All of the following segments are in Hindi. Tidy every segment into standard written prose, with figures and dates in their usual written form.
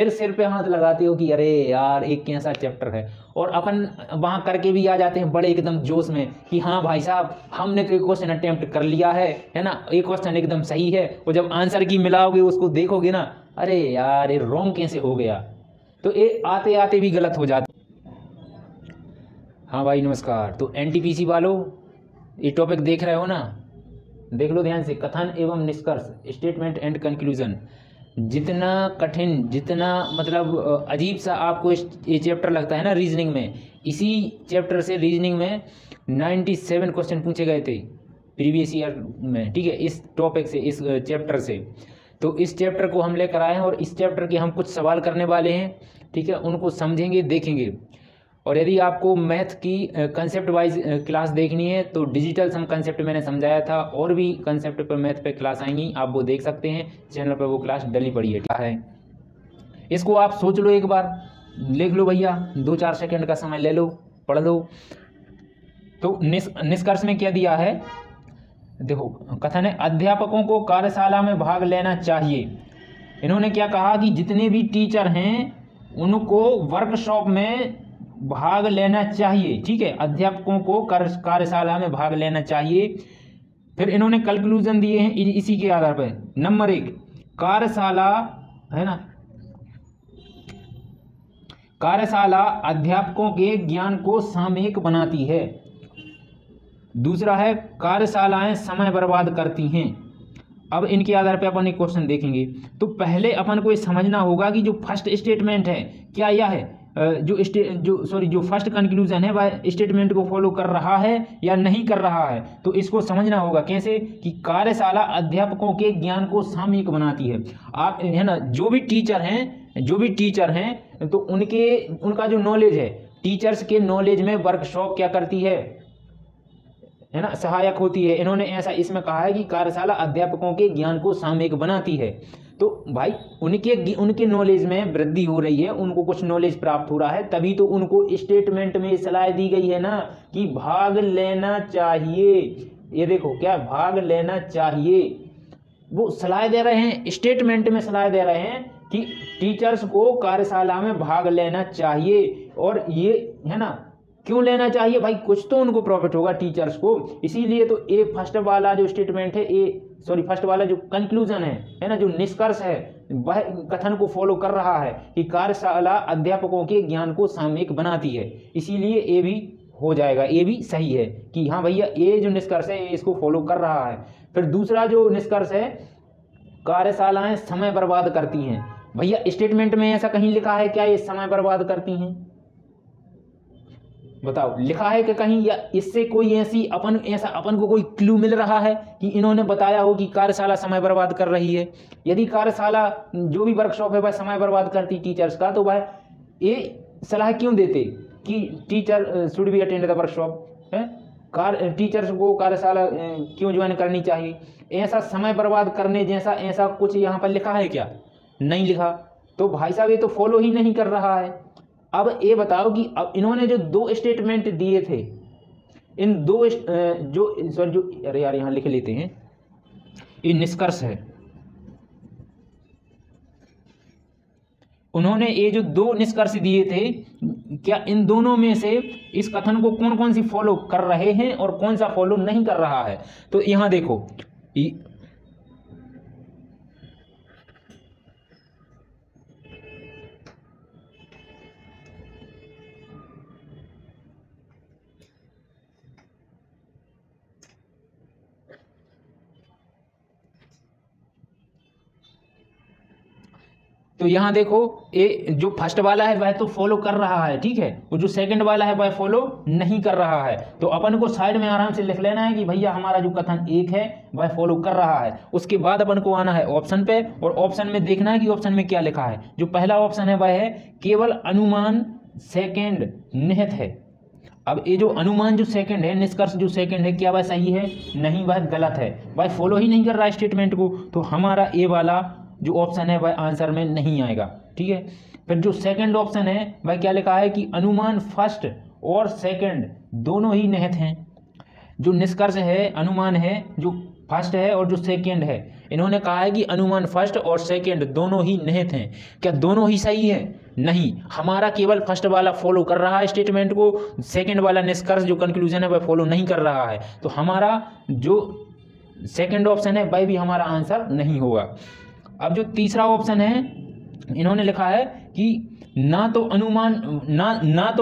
फिर सिर पे हाथ लगाते हो कि अरे यार एक कैसा चैप्टर है, और अपन वहाँ करके भी आ जाते हैं बड़े एकदम जोश में कि हाँ भाई साहब हमने तो एक क्वेश्चन अटेम्प्ट कर लिया है ना, एक क्वेश्चन एकदम सही है, और जब आंसर की मिलाओगे उसको देखोगे ना, अरे यार ये रॉन्ग कैसे हो गया, तो ये आते आते भी गलत हो जाता। हाँ भाई नमस्कार। तो एनटीपीसी वालों ये टॉपिक देख रहे हो ना, देख लो ध्यान से, कथन एवं निष्कर्ष, स्टेटमेंट एंड कंक्लूजन। जितना कठिन, जितना मतलब अजीब सा आपको ये चैप्टर लगता है ना रीजनिंग में, इसी चैप्टर से रीजनिंग में 97 क्वेश्चन पूछे गए थे प्रीवियस ईयर में, ठीक है, इस टॉपिक से, इस चैप्टर से। तो इस चैप्टर को हम लेकर आए हैं और इस चैप्टर के हम कुछ सवाल करने वाले हैं, ठीक है, उनको समझेंगे, देखेंगे। और यदि आपको मैथ की कंसेप्ट वाइज क्लास देखनी है तो डिजिटल सम कंसेप्ट मैंने समझाया था, और भी कंसेप्ट पर मैथ पे क्लास आएंगी, आप वो देख सकते हैं चैनल पर, वो क्लास डली पड़ी है। इसको आप सोच लो, एक बार लिख लो भैया, 2-4 सेकंड का समय ले लो, पढ़ लो। तो निष्कर्ष में क्या दिया है, देखो कथन है, अध्यापकों को कार्यशाला में भाग लेना चाहिए। इन्होंने क्या कहा कि जितने भी टीचर हैं उनको वर्कशॉप में भाग लेना चाहिए, ठीक है, अध्यापकों को कार्यशाला में भाग लेना चाहिए। फिर इन्होंने कंक्लूजन दिए हैं इसी के आधार पर। नंबर 1, कार्यशाला है ना, कार्यशाला अध्यापकों के ज्ञान को सामयिक बनाती है। दूसरा है, कार्यशालाएं समय बर्बाद करती हैं। अब इनके आधार पर अपन एक क्वेश्चन देखेंगे। तो पहले अपन को ये समझना होगा कि जो फर्स्ट स्टेटमेंट है क्या यह है, जो फर्स्ट कंक्लूजन है वह स्टेटमेंट को फॉलो कर रहा है या नहीं कर रहा है। तो इसको समझना होगा कैसे, कि कार्यशाला अध्यापकों के ज्ञान को सामयिक बनाती है। आप है ना, जो भी टीचर हैं तो उनका जो नॉलेज है, टीचर्स के नॉलेज में वर्कशॉप क्या करती है ना, सहायक होती है। इन्होंने ऐसा इसमें कहा है कि कार्यशाला अध्यापकों के ज्ञान को सामयिक बनाती है। तो भाई उनके नॉलेज में वृद्धि हो रही है, उनको कुछ नॉलेज प्राप्त हो रहा है, तभी तो उनको स्टेटमेंट में सलाह दी गई है ना कि भाग लेना चाहिए। ये देखो क्या, भाग लेना चाहिए, वो सलाह दे रहे हैं, स्टेटमेंट में सलाह दे रहे हैं कि टीचर्स को कार्यशाला में भाग लेना चाहिए। और ये है ना, क्यों लेना चाहिए भाई, कुछ तो उनको प्रॉफिट होगा टीचर्स को, इसीलिए तो ये फर्स्ट वाला जो स्टेटमेंट है, फर्स्ट वाला जो कंक्लूजन है ना, जो निष्कर्ष है, वह कथन को फॉलो कर रहा है कि कार्यशाला अध्यापकों के ज्ञान को सामयिक बनाती है। इसीलिए ये भी हो जाएगा, ये भी सही है कि हाँ भैया ये जो निष्कर्ष है इसको फॉलो कर रहा है। फिर दूसरा जो निष्कर्ष है, कार्यशालाएं समय बर्बाद करती हैं। भैया स्टेटमेंट में ऐसा कहीं लिखा है क्या ये समय बर्बाद करती हैं, बताओ, लिखा है कि कहीं, या इससे कोई ऐसा अपन को कोई क्लू मिल रहा है कि इन्होंने बताया हो कि कार्यशाला समय बर्बाद कर रही है। यदि कार्यशाला जो भी वर्कशॉप है वह समय बर्बाद करती टीचर्स का, तो वह ये सलाह क्यों देते कि teacher should be attend the workshop है, टीचर्स को कार्यशाला क्यों ज्वाइन करनी चाहिए। ऐसा समय बर्बाद करने जैसा ऐसा कुछ यहाँ पर लिखा है क्या, नहीं लिखा। तो भाई साहब ये तो फॉलो ही नहीं कर रहा है। अब ये बताओ कि अब इन्होंने जो 2 स्टेटमेंट दिए थे, इन 2 अरे यार यहाँ लिख लेते हैं, ये निष्कर्ष है। उन्होंने ये जो 2 निष्कर्ष दिए थे, क्या इन दोनों में से इस कथन को कौन कौन सी फॉलो कर रहे हैं और कौन सा फॉलो नहीं कर रहा है। तो यहाँ देखो, तो यहाँ देखो, ये जो फर्स्ट वाला है वह तो फॉलो कर रहा है, ठीक है, वो जो सेकंड वाला है वह फॉलो नहीं कर रहा है। तो अपन को साइड में आराम से लिख लेना है कि भैया हमारा जो कथन 1 है वह फॉलो कर रहा है। उसके बाद अपन को आना है ऑप्शन पे, और ऑप्शन में देखना है कि ऑप्शन में क्या लिखा है। जो पहला ऑप्शन है वह है केवल अनुमान सेकेंड निहित है। अब ये जो अनुमान जो सेकंड है, निष्कर्ष जो सेकंड है, क्या वह सही है, नहीं, वह गलत है, वह फॉलो ही नहीं कर रहा है स्टेटमेंट को। तो हमारा ए वाला जो ऑप्शन है वह आंसर में नहीं आएगा, ठीक है। फिर जो सेकंड ऑप्शन है वह क्या लिखा है कि अनुमान फर्स्ट और सेकंड दोनों ही निहित हैं। जो निष्कर्ष है, अनुमान है जो फर्स्ट है और जो सेकंड है, इन्होंने कहा है कि अनुमान फर्स्ट और सेकंड दोनों ही निहित हैं। क्या दोनों ही सही है? नहीं, हमारा केवल फर्स्ट वाला फॉलो कर रहा है स्टेटमेंट को, सेकंड वाला निष्कर्ष जो कंक्लूजन है वह फॉलो नहीं कर रहा है। तो हमारा जो सेकंड ऑप्शन है वह भी हमारा आंसर नहीं होगा। अब जो तीसरा ऑप्शन है, इन्होंने लिखा है कि ना तो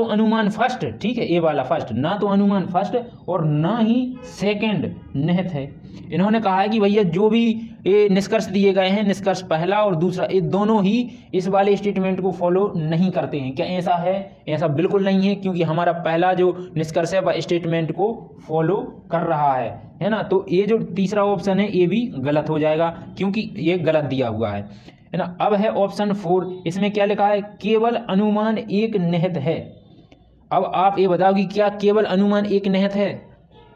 अनुमान फर्स्ट, ठीक है, ए वाला फर्स्ट, ना तो अनुमान फर्स्ट और ना ही सेकंड निहित है। इन्होंने कहा है कि भैया जो भी ये निष्कर्ष दिए गए हैं, निष्कर्ष पहला और दूसरा, ये दोनों ही इस वाले स्टेटमेंट को फॉलो नहीं करते हैं। क्या ऐसा है? ऐसा बिल्कुल नहीं है, क्योंकि हमारा पहला जो निष्कर्ष है वह स्टेटमेंट को फॉलो कर रहा है ना। तो ये जो तीसरा ऑप्शन है ये भी गलत हो जाएगा, क्योंकि ये गलत दिया हुआ है ना। अब है ऑप्शन 4, इसमें क्या लिखा है? केवल अनुमान एक निहित है। अब आप ये बताओ कि क्या केवल अनुमान एक निहित है?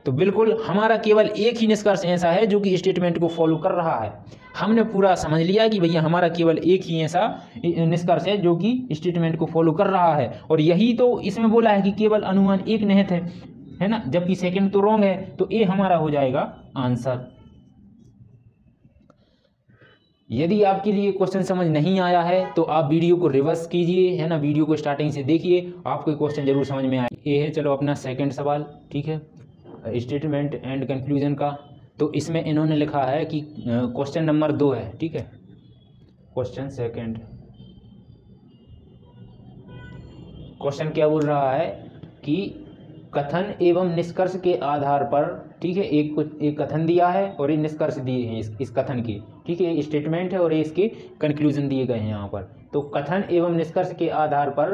तो बिल्कुल, हमारा केवल एक ही निष्कर्ष ऐसा है जो कि स्टेटमेंट को फॉलो कर रहा है। हमने पूरा समझ लिया कि भैया हमारा केवल एक ही ऐसा निष्कर्ष है जो कि स्टेटमेंट को फॉलो कर रहा है, और यही तो इसमें बोला है कि केवल अनुमान एक निहित है ना, जबकि सेकंड तो रॉन्ग है। तो ये हमारा हो जाएगा आंसर। यदि आपके लिए क्वेश्चन समझ नहीं आया है तो आप वीडियो को रिवर्स कीजिए, है ना, वीडियो को स्टार्टिंग से देखिए, आपको क्वेश्चन जरूर समझ में आए। ये है चलो अपना सेकंड सवाल, ठीक है, स्टेटमेंट एंड कंक्लूजन का। तो इसमें इन्होंने लिखा है कि क्वेश्चन नंबर 2 है, ठीक है, क्वेश्चन सेकंड। क्वेश्चन क्या बोल रहा है कि कथन एवं निष्कर्ष के आधार पर, ठीक है, एक कथन दिया है और ये निष्कर्ष दिए हैं इस कथन के, ठीक है, स्टेटमेंट है और ये इसके कंक्लूजन दिए गए हैं यहाँ पर। तो कथन एवं निष्कर्ष के आधार पर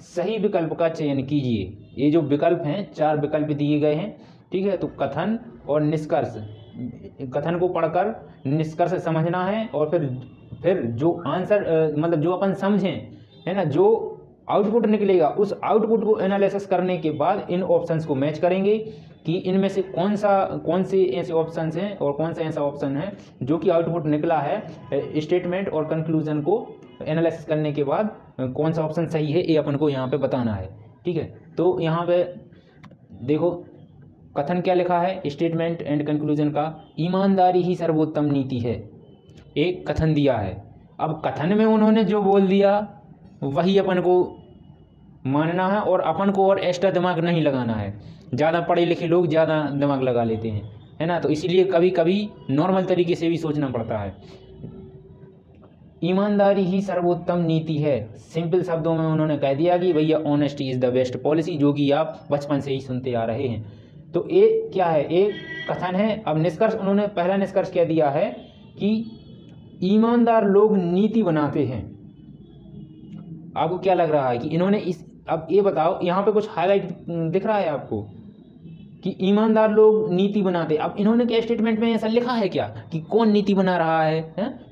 सही विकल्प का चयन कीजिए। ये जो विकल्प हैं, 4 विकल्प दिए गए हैं, ठीक है। तो कथन और निष्कर्ष, कथन को पढ़कर निष्कर्ष समझना है, और फिर जो आंसर मतलब जो अपन समझें, है ना, जो आउटपुट निकलेगा उस आउटपुट को एनालिसिस करने के बाद इन ऑप्शंस को मैच करेंगे कि इनमें से कौन से ऐसे ऑप्शंस हैं और कौन सा ऐसा ऑप्शन है जो कि आउटपुट निकला है स्टेटमेंट और कंक्लूजन को एनालिसिस करने के बाद कौन सा ऑप्शन सही है, ये अपन को यहाँ पे बताना है, ठीक है। तो यहाँ पे देखो कथन क्या लिखा है स्टेटमेंट एंड कंक्लूजन का, ईमानदारी ही सर्वोत्तम नीति है। एक कथन दिया है, अब कथन में उन्होंने जो बोल दिया वही अपन को मानना है, और अपन को और एक्स्ट्रा दिमाग नहीं लगाना है। ज़्यादा पढ़े लिखे लोग ज़्यादा दिमाग लगा लेते हैं, है ना, तो इसीलिए कभी कभी नॉर्मल तरीके से भी सोचना पड़ता है। ईमानदारी ही सर्वोत्तम नीति है, सिंपल शब्दों में उन्होंने कह दिया कि भैया honesty is the best policy, जो कि आप बचपन से ही सुनते आ रहे हैं। तो ये क्या है? एक कथन है। अब निष्कर्ष, उन्होंने पहला निष्कर्ष क्या दिया है कि ईमानदार लोग नीति बनाते हैं। आपको क्या लग रहा है कि इन्होंने अब ये बताओ, यहाँ पे कुछ हाईलाइट दिख रहा है आपको कि ईमानदार लोग नीति बनाते। अब इन्होंने क्या स्टेटमेंट में ऐसा लिखा है क्या कि कौन नीति बना रहा है,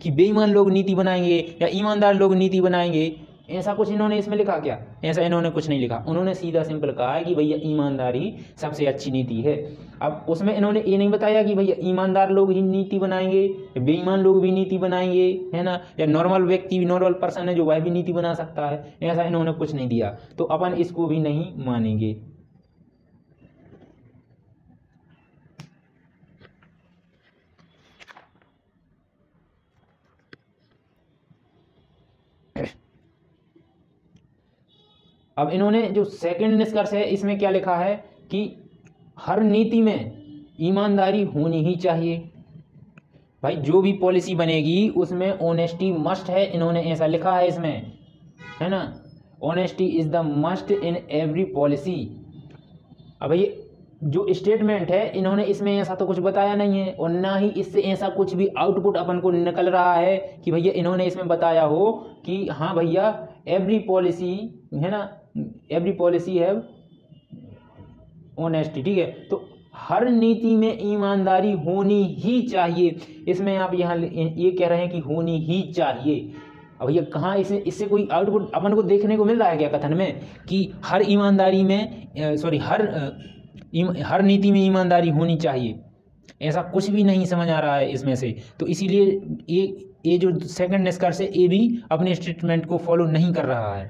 कि बेईमान लोग नीति बनाएंगे या ईमानदार लोग नीति बनाएंगे? ऐसा कुछ इन्होंने इसमें लिखा क्या? ऐसा इन्होंने कुछ नहीं लिखा। उन्होंने सीधा सिंपल कहा है कि भैया ईमानदारी सबसे अच्छी नीति है। अब उसमें इन्होंने ये नहीं बताया कि भैया ईमानदार लोग ही नीति बनाएंगे, बेईमान लोग भी नीति बनाएंगे, है ना, या नॉर्मल व्यक्ति भी, नॉर्मल पर्सन है जो वह भी नीति बना सकता है। ऐसा इन्होंने कुछ नहीं दिया, तो अपन इसको भी नहीं मानेंगे। अब इन्होंने जो सेकंड निष्कर्ष है इसमें क्या लिखा है कि हर नीति में ईमानदारी होनी ही चाहिए। भाई जो भी पॉलिसी बनेगी उसमें ऑनेस्टी मस्ट है, इन्होंने ऐसा लिखा है इसमें, है ना, honesty is the must in every policy. अब ये जो स्टेटमेंट है इन्होंने इसमें ऐसा तो कुछ बताया नहीं है, और ना ही इससे ऐसा कुछ भी आउटपुट अपन को निकल रहा है कि भैया इन्होंने इसमें बताया हो कि हाँ भैया एवरी पॉलिसी, है ना, एवरी पॉलिसी है ऑनेस्टी, ठीक है। तो हर नीति में ईमानदारी होनी ही चाहिए, इसमें आप यहाँ ये कह रहे हैं कि होनी ही चाहिए। अब ये कहाँ इससे कोई आउटपुट अपन को देखने को मिल रहा है क्या कथन में कि हर ईमानदारी में हर नीति में ईमानदारी होनी चाहिए? ऐसा कुछ भी नहीं समझ आ रहा है इसमें से। तो इसीलिए ये जो सेकंड निष्कर्ष है ये भी अपने स्टेटमेंट को फॉलो नहीं कर रहा है।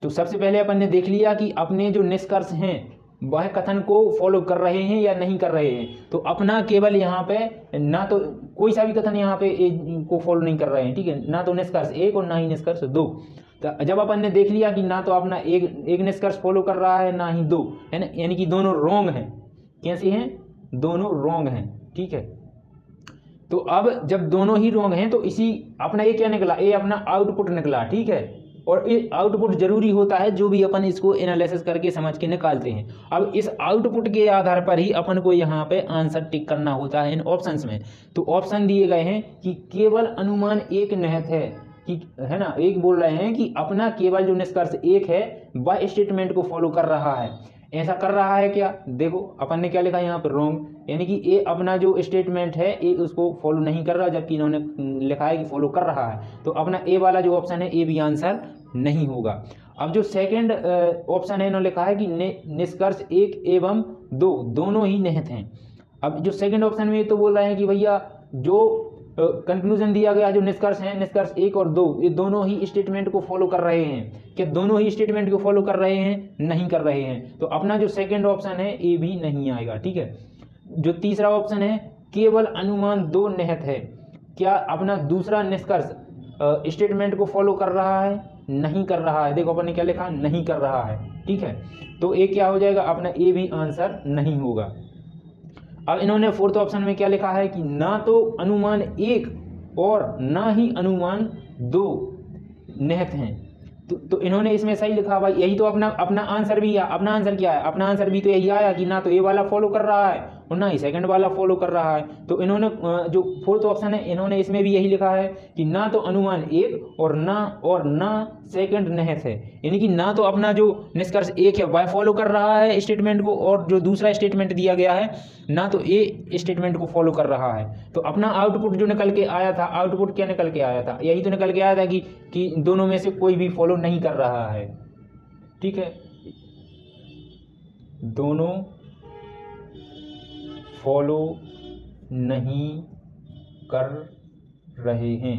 तो सबसे पहले अपन ने देख लिया कि अपने जो निष्कर्ष हैं वह कथन को फॉलो कर रहे हैं या नहीं कर रहे हैं। तो अपना केवल यहाँ पे ना तो कोई सा भी कथन यहाँ पे ए को फॉलो नहीं कर रहे हैं, ठीक है, ना तो निष्कर्ष 1 और ना ही निष्कर्ष 2। तो जब अपन ने देख लिया कि ना तो अपना एक निष्कर्ष फॉलो कर रहा है ना ही 2, है ना, यानी कि दोनों रॉन्ग हैं। कैसे हैं? दोनों रॉन्ग हैं, ठीक है। तो अब जब दोनों ही रॉन्ग हैं तो इसी अपना ये क्या निकला, ये अपना आउटपुट निकला, ठीक है। और ये आउटपुट जरूरी होता है जो भी अपन इसको एनालिसिस करके समझ के निकालते हैं। अब इस आउटपुट के आधार पर ही अपन को यहाँ पे आंसर टिक करना होता है इन ऑप्शंस में। तो ऑप्शन दिए गए हैं कि केवल अनुमान एक निहित है, कि है ना, एक बोल रहे हैं कि अपना केवल जो निष्कर्ष 1 है वह स्टेटमेंट को फॉलो कर रहा है। ऐसा कर रहा है क्या? देखो अपन ने क्या लिखा यहाँ पर, रॉन्ग, यानी कि ये अपना जो स्टेटमेंट है ये उसको फॉलो नहीं कर रहा, जबकि इन्होंने लिखा है कि फॉलो कर रहा है। तो अपना ए वाला जो ऑप्शन है ये भी आंसर नहीं होगा। अब जो सेकंड ऑप्शन है इन्होंने लिखा है कि निष्कर्ष 1 एवं 2 दोनों ही निहित हैं। अब जो सेकंड ऑप्शन में तो बोल रहे हैं कि भैया जो कंक्लूजन दिया गया, जो निष्कर्ष है, निष्कर्ष 1 और 2 ये दोनों ही स्टेटमेंट को फॉलो कर रहे हैं। क्या दोनों ही स्टेटमेंट को फॉलो कर रहे हैं? नहीं कर रहे हैं। तो अपना जो सेकंड ऑप्शन है ये भी नहीं आएगा, ठीक है। जो तीसरा ऑप्शन है केवल अनुमान 2 निहित है, क्या अपना दूसरा निष्कर्ष स्टेटमेंट को फॉलो कर रहा है? नहीं कर रहा है। देखो अपन ने क्या लिखा, नहीं कर रहा है, ठीक है। तो ये क्या हो जाएगा, अपना ये भी आंसर नहीं होगा। अब इन्होंने फोर्थ ऑप्शन में क्या लिखा है कि ना तो अनुमान 1 और ना ही अनुमान 2 निहित हैं। तो इन्होंने इसमें सही लिखा भाई, यही तो अपना आंसर भी है। अपना आंसर क्या है? अपना आंसर भी तो यही आया कि ना तो ए वाला फॉलो कर रहा है और ना ही सेकंड वाला फॉलो कर रहा है। तो इन्होंने जो फोर्थ ऑप्शन है इन्होंने इसमें भी यही लिखा है कि ना तो अनुमान 1 और ना सेकंड निहित है, यानी कि ना तो अपना जो निष्कर्ष 1 है वह फॉलो कर रहा है स्टेटमेंट को, और जो दूसरा स्टेटमेंट दिया गया है ना तो ए स्टेटमेंट को फॉलो कर रहा है। तो अपना आउटपुट जो निकल के आया था, आउटपुट क्या निकल के आया था? यही तो निकल के आया था कि दोनों में से कोई भी फॉलो नहीं कर रहा है, ठीक है, दोनों फॉलो नहीं कर रहे हैं।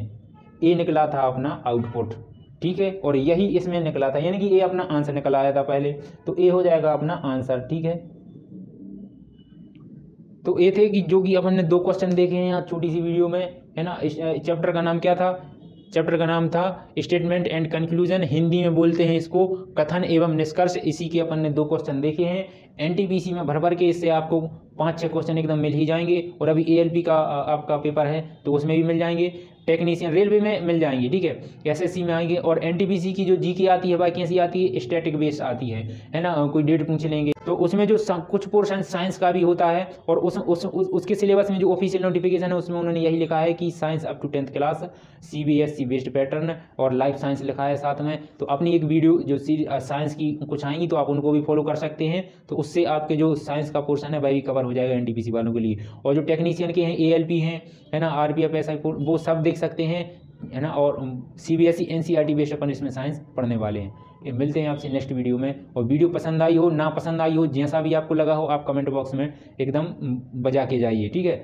ये निकला था अपना आउटपुट, ठीक है, और यही इसमें निकला था, यानी कि ये अपना आंसर निकल आया था पहले। तो ये हो जाएगा अपना आंसर, ठीक है। तो ये थे कि जो कि अपन ने 2 क्वेश्चन देखे हैं यहाँ छोटी सी वीडियो में, है ना। इस चैप्टर का नाम क्या था? चैप्टर का नाम था स्टेटमेंट एंड कंक्लूजन, हिंदी में बोलते हैं इसको कथन एवं निष्कर्ष। इसी के अपन ने 2 क्वेश्चन देखे हैं। एनटीपीसी में भर के इससे आपको 5-6 क्वेश्चन एकदम मिल ही जाएंगे, और अभी एएलपी का आपका पेपर है तो उसमें भी मिल जाएंगे, टेक्नीशियन रेलवे में मिल जाएंगे, ठीक है, एसएससी में आएंगे। और एनटीपीसी की जो जीके आती है भाई कैसी आती है? स्टैटिक बेस्ड आती है ना। कोई डेट पूछ लेंगे तो उसमें जो कुछ पोर्शन साइंस का भी होता है, और उसके सिलेबस में जो ऑफिशियल नोटिफिकेशन है उसमें उन्होंने यही लिखा है कि science up to 10th class CBSE based pattern, और लाइफ साइंस लिखा है साथ में। तो अपनी एक वीडियो जो साइंस की कुछ आएंगी तो आप उनको भी फॉलो कर सकते हैं, तो उससे आपके जो साइंस का पोर्शन है वह भी कवर हो जाएगा एनटीपीसी वालों के लिए। और जो टेक्नीशियन के हैं, एएलपी हैं, है ना, आरपीएफ, एसआई, वो सब देख सकते हैं, है ना। और सीबीएसई एनसीईआरटी बेस्ड अपन इसमें साइंस पढ़ने वाले हैं। मिलते हैं आपसे नेक्स्ट वीडियो में। और वीडियो पसंद आई हो ना पसंद आई हो, जैसा भी आपको लगा हो आप कमेंट बॉक्स में एकदम बजा के जाइए, ठीक है।